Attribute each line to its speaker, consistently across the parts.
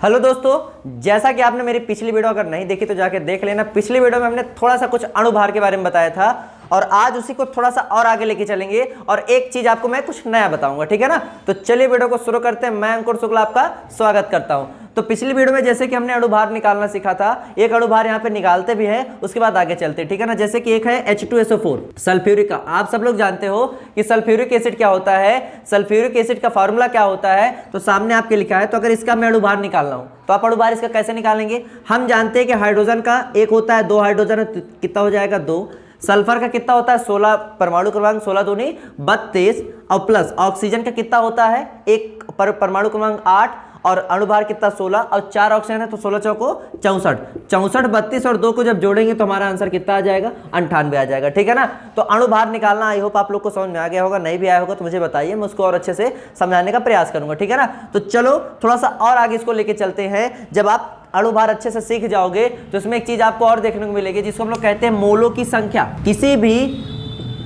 Speaker 1: Hello दोस्तों, जैसा कि आपने मेरी पिछली वीडियो अगर नहीं देखी तो जाके देख लेना। पिछली वीडियो में हमने थोड़ा सा कुछ अणुभार के बारे में बताया था और आज उसी को थोड़ा सा और आगे लेके चलेंगे और एक चीज आपको मैं कुछ नया बताऊंगा, ठीक है ना। तो चलिए वीडियो को शुरू करते हैं। मैं अंकुर शुक्ला आपका स्वागत करता हूं। तो पिछली वीडियो में जैसे कि हमने अणुभार निकालना सीखा था, एक अणुभार यहाँ पे निकालते भी हैं, उसके बाद आगे चलते हैं, ठीक है ना। जैसे कि एक है H2SO4 सल्फ्यूरिक का। आप सब लोग जानते हो कि सल्फ्यूरिक एसिड क्या होता है, सल्फ्यूरिक एसिड का फॉर्मूला क्या होता है, तो सामने आपके लिखा है। तो अगर इसका मैं अणुभार निकालना हूं तो आप अणुभार इसका कैसे निकालेंगे। हम जानते हैं कि हाइड्रोजन का एक होता है, 2 हाइड्रोजन, कितना हो जाएगा 2। सल्फर का कितना होता है 16, परमाणु क्रमांक 16 दूनी 32, और प्लस ऑक्सीजन का कितना होता है 1, परमाणु क्रमांक 8, और अणुभार कितना 16, और 4 ऑक्सीजन है तो 16 चौको 64, 64 32 और 2 को जब जोड़ेंगे तो हमारा आंसर कितना आ जाएगा 98 आ जाएगा, ठीक है ना। तो अणुभार निकालना आई होप आप लोग को समझ में आ गया होगा। नहीं भी आया होगा तो मुझे बताइए, मैं उसको और अच्छे से समझाने का प्रयास करूंगा, ठीक है ना। तो चलो थोड़ा सा और आगे इसको लेके चलते हैं। जब आप अणुभार अच्छे से सीख जाओगे तो इसमें एक चीज आपको और देखने को मिलेगी जिसको हम लोग कहते हैं मोलों की संख्या। किसी भी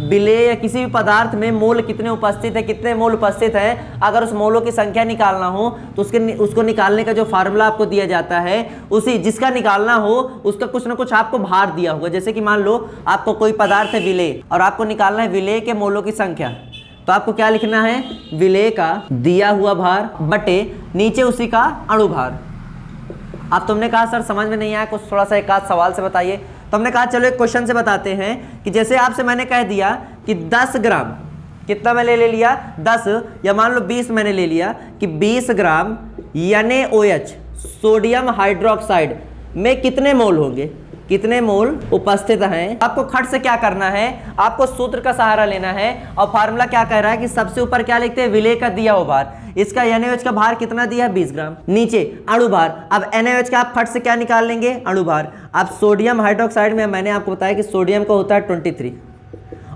Speaker 1: विलेय या किसी भी पदार्थ में मोल कितने उपस्थित है, कितने मोल उपस्थित हैं, अगर उस मोलों की संख्या निकालना हो तो उसको निकालने का जो फार्मूला आपको दिया जाता है, उसी जिसका निकालना हो उसका कुछ ना कुछ आपको भार दिया होगा। जैसे कि मान लो आपको कोई पदार्थ है विलेय और आपको निकालना है विलेय के मोलों की संख्या, तो आपको क्या लिखना है, विलेय का दिया हुआ भार बटे नीचे उसी का अणुभार। अब तुमने कहा सर समझ में नहीं आया, कुछ थोड़ा सा एक आध सवाल से बताइए। तो हमने कहा चलो एक क्वेश्चन से बताते हैं कि जैसे आपसे मैंने कह दिया कि 10 ग्राम, कितना मैंने ले लिया 10, या मान लो 20 मैंने ले लिया कि 20 ग्राम NaOH सोडियम हाइड्रोक्साइड में कितने मोल होंगे, कितने मोल उपस्थित हैं। आपको खट से क्या करना है, आपको सूत्र का सहारा लेना है और फार्मूला क्या कह रहा है कि सबसे ऊपर क्या लिखते हैं, विलेय का दिया हुआ भार। इसका NaOH का भार कितना दिया है 20 ग्राम, नीचे अणुभार। अब NaOH का आप फट से क्या निकाल लेंगे, अणुभार। अब सोडियम हाइड्रोक्साइड में मैंने आपको बताया कि सोडियम का होता है 23,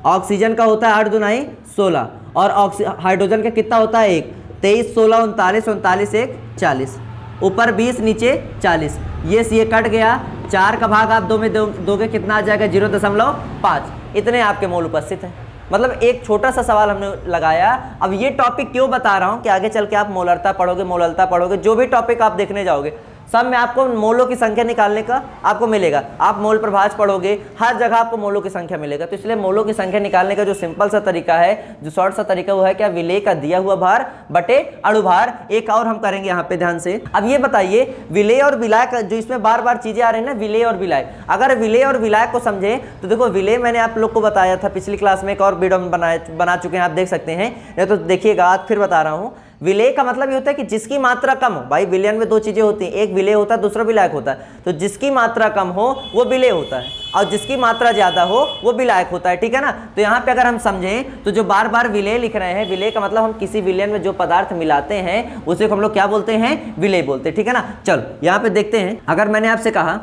Speaker 1: ऑक्सीजन का होता है 8 दूनाई 16, और हाइड्रोजन का कितना होता है 1, 23 16 39, 39 1 40, ऊपर 20 नीचे 40। ये कट गया, 4 का भाग आप 2 में दोगे कितना आ जाएगा 0.5। इतने आपके मोल उपस्थित हैं। मतलब एक छोटा सा सवाल हमने लगाया। अब ये टॉपिक क्यों बता रहा हूं कि आगे चल के आप मोलरता पढ़ोगे, मोललता पढ़ोगे, जो भी टॉपिक आप देखने जाओगे सब में आपको मोलों की संख्या निकालने का आपको मिलेगा। आप मोल प्रभाज पढ़ोगे, हर जगह आपको मोलों की संख्या मिलेगा। तो इसलिए मोलों की संख्या निकालने का जो सिंपल सा तरीका है, जो शॉर्ट सा तरीका, वो है क्या, विलेय का दिया हुआ भार बटे अणुभार। एक और हम करेंगे यहाँ पे ध्यान से। अब ये बताइए विलेय और विलाय का जो इसमें बार बार चीजें आ रही है ना, विलेय और विलाय, अगर विलेय और विलाय को समझे तो देखो विलेय मैंने आप लोग को बताया था पिछली क्लास में, एक और वीडियो बना चुके हैं, आप देख सकते हैं, नहीं तो देखिएगा, आज फिर बता रहा हूँ। विलेय का मतलब ये होता है कि जिसकी मात्रा कम हो। भाई विलयन में 2 चीजें होती हैं, एक विलेय होता है, दूसरा विलायक होता है। तो जिसकी मात्रा कम हो वो विलेय होता है और जिसकी मात्रा ज्यादा हो वो विलायक होता है, ठीक है ना। तो यहाँ पे अगर हम समझें तो जो बार बार विलेय लिख रहे हैं, विलेय का मतलब हम किसी विलयन में जो पदार्थ मिलाते हैं उसे हम लोग क्या बोलते हैं, विलेय बोलते हैं, ठीक है ना। चलो यहाँ पे देखते हैं। अगर मैंने आपसे कहा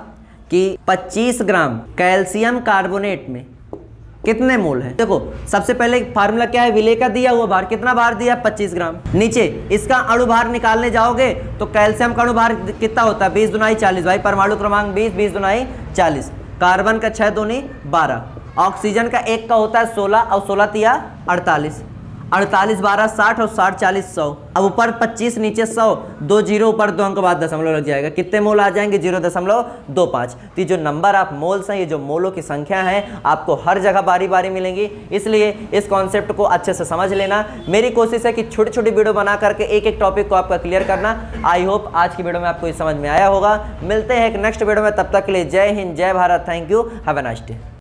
Speaker 1: कि 25 ग्राम कैल्शियम कार्बोनेट में कितने मोल हैं, देखो सबसे पहले फार्मूला क्या है, विलेय का दिया हुआ भार, कितना भार दिया 25 ग्राम। नीचे इसका अणुभार निकालने जाओगे तो कैल्शियम का अणुभार कितना होता है 20 दूनाई 40, भाई परमाणु क्रमांक 20, 20 दूनाई 40, कार्बन का 6 दूनी 12, ऑक्सीजन का 1 का होता है 16 और 16 तिया 48, 48 12 60 और 60 40 100। अब ऊपर 25 नीचे 100, 2 जीरो ऊपर 2 अंक के बाद दशमलव लग जाएगा, कितने मोल आ जाएंगे 0.25। तो ये जो नंबर आप मोल्स हैं, ये जो मोलों की संख्या है, आपको हर जगह बारी बारी मिलेंगी। इसलिए इस कॉन्सेप्ट को अच्छे से समझ लेना। मेरी कोशिश है कि छोटी छोटी वीडियो बना करके एक एक टॉपिक को आपका क्लियर करना। आई होप आज की वीडियो में आपको ये समझ में आया होगा। मिलते हैं एक नेक्स्ट वीडियो में, तब तक के लिए जय हिंद, जय Bharat, thank you, have a nice day.